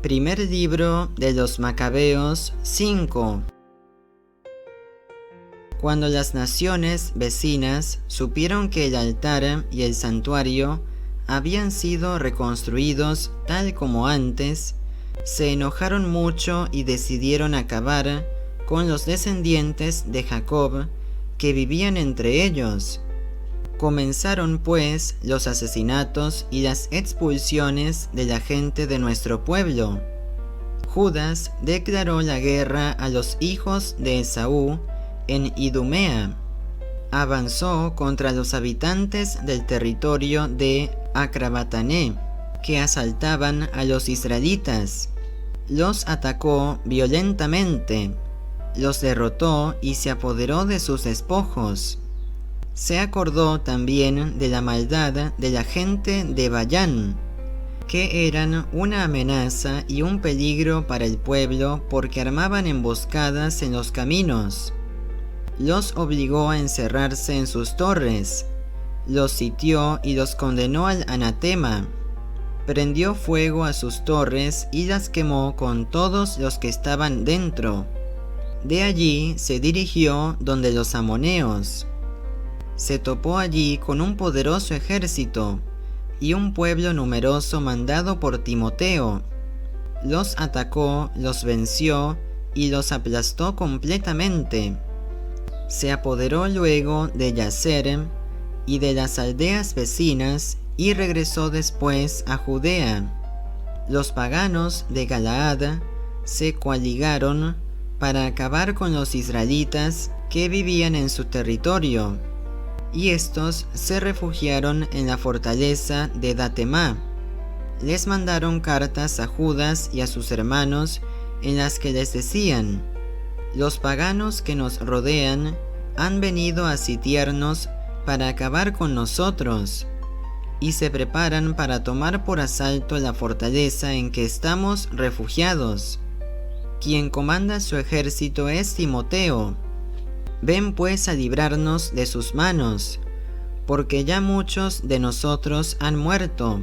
Primer libro de los Macabeos 5. Cuando las naciones vecinas supieron que el altar y el santuario habían sido reconstruidos tal como antes, se enojaron mucho y decidieron acabar con los descendientes de Jacob que vivían entre ellos. Comenzaron pues los asesinatos y las expulsiones de la gente de nuestro pueblo. Judas declaró la guerra a los hijos de Esaú en Idumea. Avanzó contra los habitantes del territorio de Acrabatané, que asaltaban a los israelitas. Los atacó violentamente, los derrotó y se apoderó de sus despojos. Se acordó también de la maldad de la gente de Bayán, que eran una amenaza y un peligro para el pueblo porque armaban emboscadas en los caminos. Los obligó a encerrarse en sus torres, los sitió y los condenó al anatema. Prendió fuego a sus torres y las quemó con todos los que estaban dentro. De allí se dirigió donde los amoneos. Se topó allí con un poderoso ejército y un pueblo numeroso mandado por Timoteo. Los atacó, los venció y los aplastó completamente. Se apoderó luego de Yazer y de las aldeas vecinas y regresó después a Judea. Los paganos de Galaad se coaligaron para acabar con los israelitas que vivían en su territorio, y estos se refugiaron en la fortaleza de Datemá. Les mandaron cartas a Judas y a sus hermanos en las que les decían: los paganos que nos rodean han venido a sitiarnos para acabar con nosotros, y se preparan para tomar por asalto la fortaleza en que estamos refugiados. Quien comanda su ejército es Timoteo. Ven pues a librarnos de sus manos, porque ya muchos de nosotros han muerto.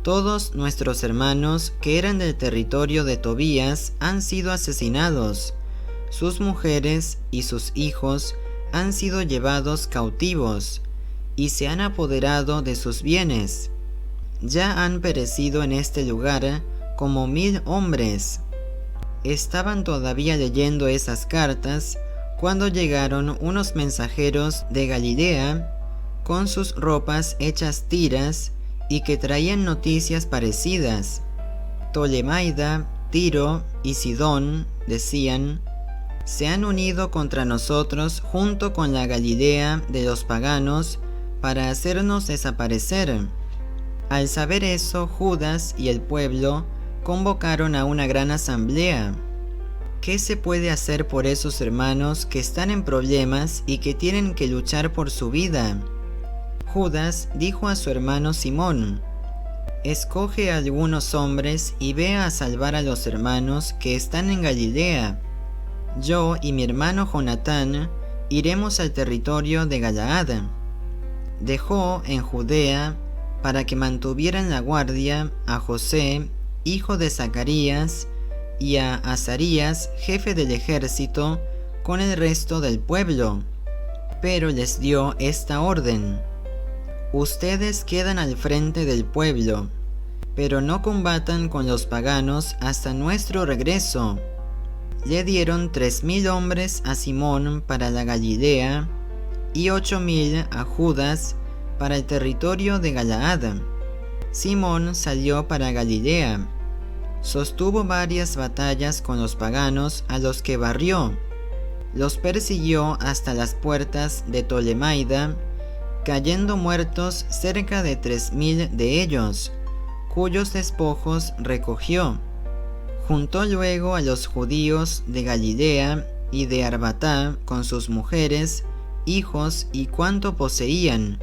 Todos nuestros hermanos que eran del territorio de Tobías han sido asesinados. Sus mujeres y sus hijos han sido llevados cautivos, y se han apoderado de sus bienes. Ya han perecido en este lugar como 1000 hombres. Estaban todavía leyendo esas cartas cuando llegaron unos mensajeros de Galilea con sus ropas hechas tiras y que traían noticias parecidas. Tolemaida, Tiro y Sidón, decían, se han unido contra nosotros junto con la Galilea de los paganos para hacernos desaparecer. Al saber eso, Judas y el pueblo convocaron a una gran asamblea. ¿Qué se puede hacer por esos hermanos que están en problemas y que tienen que luchar por su vida? Judas dijo a su hermano Simón: escoge a algunos hombres y ve a salvar a los hermanos que están en Galilea. Yo y mi hermano Jonatán iremos al territorio de Galaad. Dejó en Judea para que mantuvieran la guardia a José, hijo de Zacarías, y a Azarías, jefe del ejército, con el resto del pueblo. Pero les dio esta orden: ustedes quedan al frente del pueblo, pero no combatan con los paganos hasta nuestro regreso. Le dieron 3000 hombres a Simón para la Galilea y 8000 a Judas para el territorio de Galaad. Simón salió para Galilea. Sostuvo varias batallas con los paganos a los que barrió. Los persiguió hasta las puertas de Tolemaida, cayendo muertos cerca de 3000 de ellos, cuyos despojos recogió. Juntó luego a los judíos de Galilea y de Arbatá con sus mujeres, hijos y cuanto poseían,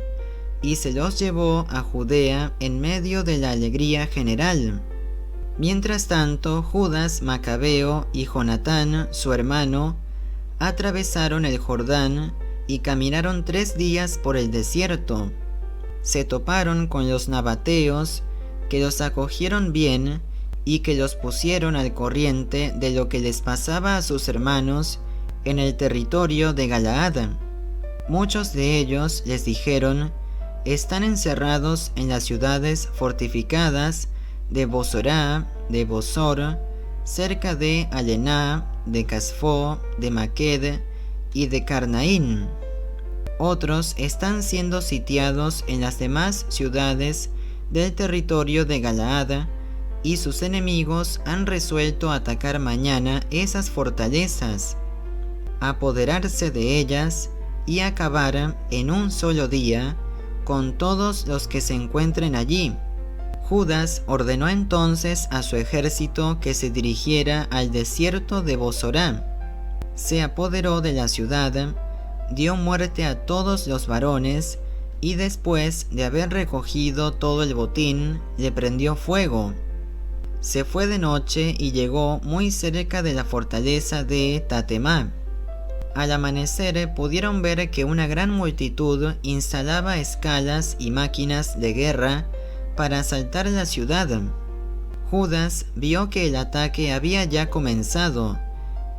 y se los llevó a Judea en medio de la alegría general. Mientras tanto, Judas Macabeo y Jonatán, su hermano, atravesaron el Jordán y caminaron 3 días por el desierto. Se toparon con los nabateos, que los acogieron bien y que los pusieron al corriente de lo que les pasaba a sus hermanos en el territorio de Galaad. Muchos de ellos les dijeron: están encerrados en las ciudades fortificadas de Bosorá, de Bosor, cerca de Alená, de Casfo, de Maqued y de Carnaín. Otros están siendo sitiados en las demás ciudades del territorio de Galaad, y sus enemigos han resuelto atacar mañana esas fortalezas, apoderarse de ellas y acabar en un solo día con todos los que se encuentren allí. Judas ordenó entonces a su ejército que se dirigiera al desierto de Bosorá. Se apoderó de la ciudad, dio muerte a todos los varones, y después de haber recogido todo el botín, le prendió fuego. Se fue de noche y llegó muy cerca de la fortaleza de Tatemá. Al amanecer pudieron ver que una gran multitud instalaba escalas y máquinas de guerra para asaltar la ciudad. Judas vio que el ataque había ya comenzado,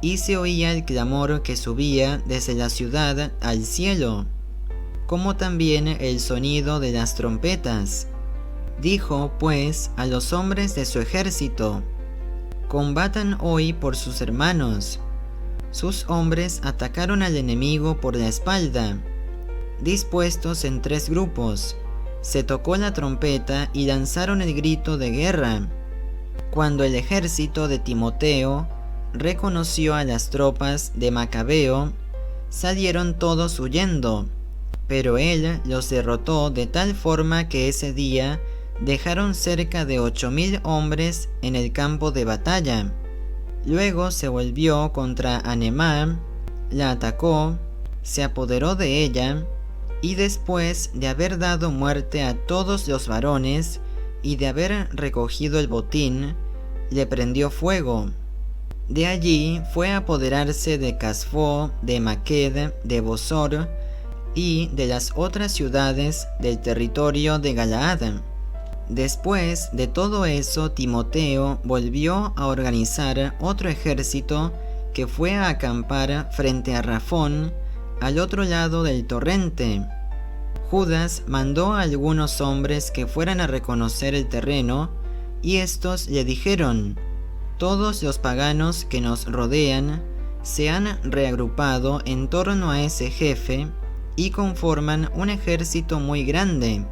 y se oía el clamor que subía desde la ciudad al cielo, como también el sonido de las trompetas. Dijo, pues, a los hombres de su ejército: combatan hoy por sus hermanos. Sus hombres atacaron al enemigo por la espalda, dispuestos en 3 grupos. Se tocó la trompeta y lanzaron el grito de guerra. Cuando el ejército de Timoteo reconoció a las tropas de Macabeo, salieron todos huyendo, pero él los derrotó de tal forma que ese día dejaron cerca de 8,000 hombres en el campo de batalla. Luego se volvió contra Anemá, la atacó, se apoderó de ella, y después de haber dado muerte a todos los varones y de haber recogido el botín, le prendió fuego. De allí fue a apoderarse de Casfo, de Maqued, de Bosor y de las otras ciudades del territorio de Galaad. Después de todo eso, Timoteo volvió a organizar otro ejército que fue a acampar frente a Rafón, al otro lado del torrente. Judas mandó a algunos hombres que fueran a reconocer el terreno, y estos le dijeron: todos los paganos que nos rodean se han reagrupado en torno a ese jefe y conforman un ejército muy grande.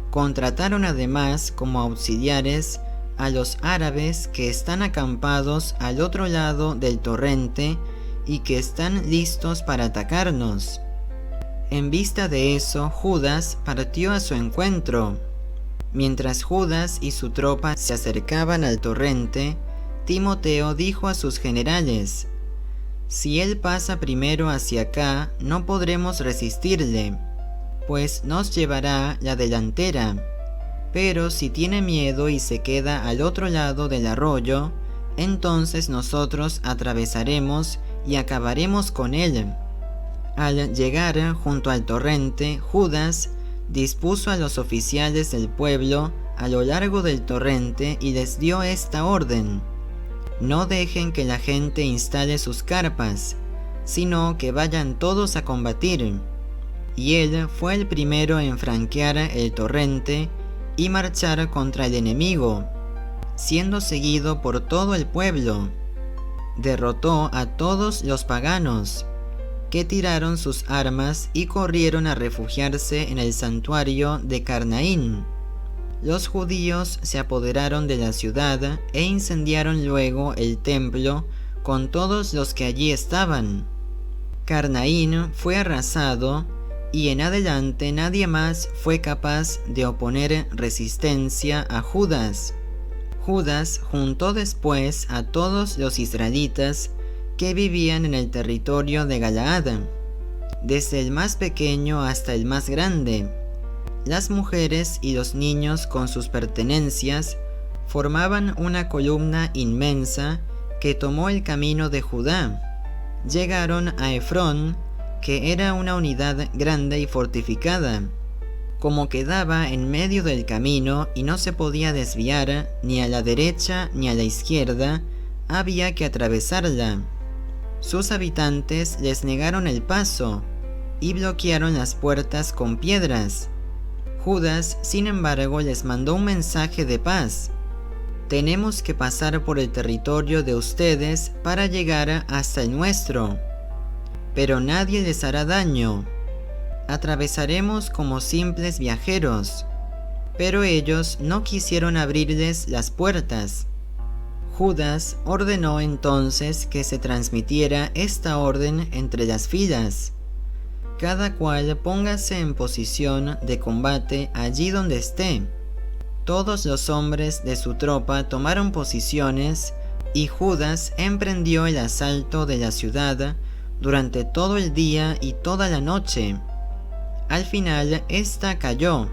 Contrataron además como auxiliares a los árabes que están acampados al otro lado del torrente y que están listos para atacarnos. En vista de eso, Judas partió a su encuentro. Mientras Judas y su tropa se acercaban al torrente, Timoteo dijo a sus generales: si él pasa primero hacia acá, no podremos resistirle, pues nos llevará la delantera. Pero si tiene miedo y se queda al otro lado del arroyo, entonces nosotros atravesaremos y acabaremos con él. Al llegar junto al torrente, Judas dispuso a los oficiales del pueblo a lo largo del torrente y les dio esta orden: no dejen que la gente instale sus carpas, sino que vayan todos a combatir. Y él fue el primero en franquear el torrente y marchar contra el enemigo, siendo seguido por todo el pueblo. Derrotó a todos los paganos, que tiraron sus armas y corrieron a refugiarse en el santuario de Carnaín. Los judíos se apoderaron de la ciudad e incendiaron luego el templo con todos los que allí estaban. Carnaín fue arrasado, y en adelante nadie más fue capaz de oponer resistencia a Judas. Judas juntó después a todos los israelitas que vivían en el territorio de Galaad, desde el más pequeño hasta el más grande. Las mujeres y los niños con sus pertenencias formaban una columna inmensa que tomó el camino de Judá. Llegaron a Efrón, que era una unidad grande y fortificada. Como quedaba en medio del camino y no se podía desviar ni a la derecha ni a la izquierda, había que atravesarla. Sus habitantes les negaron el paso y bloquearon las puertas con piedras. Judas, sin embargo, les mandó un mensaje de paz. Tenemos que pasar por el territorio de ustedes para llegar hasta el nuestro, pero nadie les hará daño. Atravesaremos como simples viajeros. Pero ellos no quisieron abrirles las puertas. Judas ordenó entonces que se transmitiera esta orden entre las filas. Cada cual póngase en posición de combate allí donde esté. Todos los hombres de su tropa tomaron posiciones y Judas emprendió el asalto de la ciudad durante todo el día y toda la noche. Al final, ésta cayó,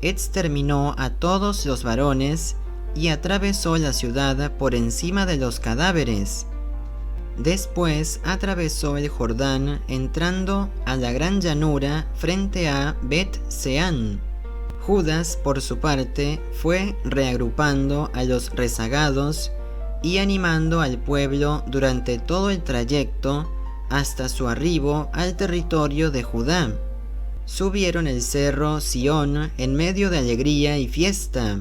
exterminó a todos los varones y atravesó la ciudad por encima de los cadáveres. Después atravesó el Jordán entrando a la gran llanura frente a Bet-Seán. Judas, por su parte, fue reagrupando a los rezagados y animando al pueblo durante todo el trayecto hasta su arribo al territorio de Judá. Subieron el cerro Sión en medio de alegría y fiesta,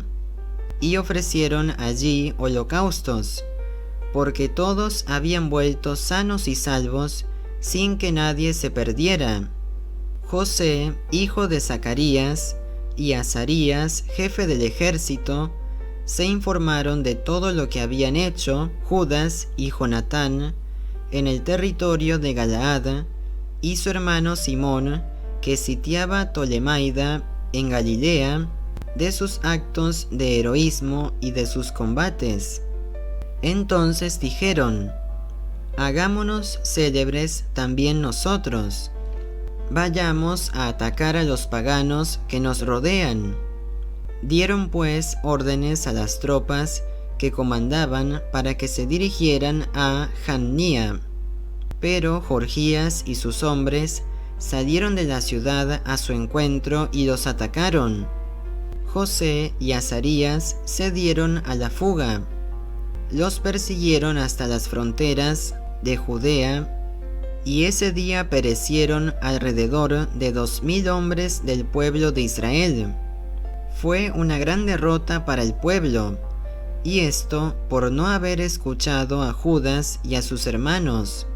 y ofrecieron allí holocaustos, porque todos habían vuelto sanos y salvos sin que nadie se perdiera. José, hijo de Zacarías, y Azarías, jefe del ejército, se informaron de todo lo que habían hecho Judas y Jonatán en el territorio de Galaad, y su hermano Simón, que sitiaba Tolemaida en Galilea, de sus actos de heroísmo y de sus combates. Entonces dijeron: hagámonos célebres también nosotros. Vayamos a atacar a los paganos que nos rodean. Dieron pues órdenes a las tropas que comandaban para que se dirigieran a Jannía. Pero Jorgías y sus hombres salieron de la ciudad a su encuentro y los atacaron. José y Azarías se dieron a la fuga. Los persiguieron hasta las fronteras de Judea, y ese día perecieron alrededor de 2000 hombres del pueblo de Israel. Fue una gran derrota para el pueblo, y esto por no haber escuchado a Judas y a sus hermanos.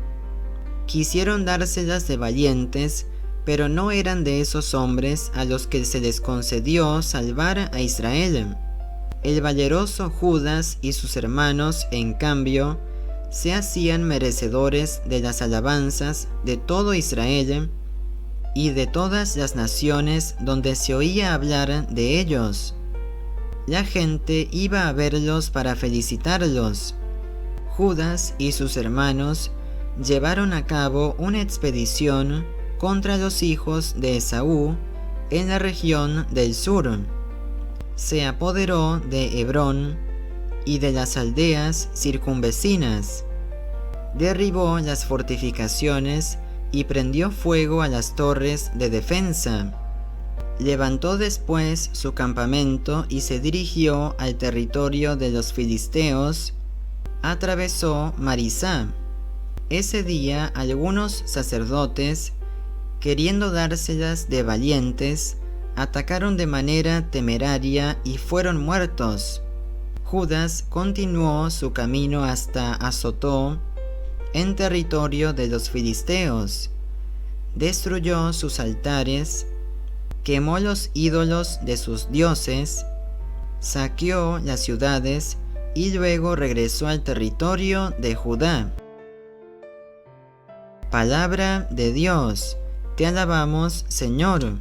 Quisieron dárselas de valientes, pero no eran de esos hombres a los que se les concedió salvar a Israel. El valeroso Judas y sus hermanos, en cambio, se hacían merecedores de las alabanzas de todo Israel y de todas las naciones donde se oía hablar de ellos. La gente iba a verlos para felicitarlos. Judas y sus hermanos llevaron a cabo una expedición contra los hijos de Esaú en la región del sur. Se apoderó de Hebrón y de las aldeas circunvecinas. Derribó las fortificaciones y prendió fuego a las torres de defensa. Levantó después su campamento y se dirigió al territorio de los filisteos. Atravesó Marisá. Ese día algunos sacerdotes, queriendo dárselas de valientes, atacaron de manera temeraria y fueron muertos. Judas continuó su camino hasta Azotó, en territorio de los filisteos. Destruyó sus altares, quemó los ídolos de sus dioses, saqueó las ciudades y luego regresó al territorio de Judá. Palabra de Dios, te alabamos, Señor.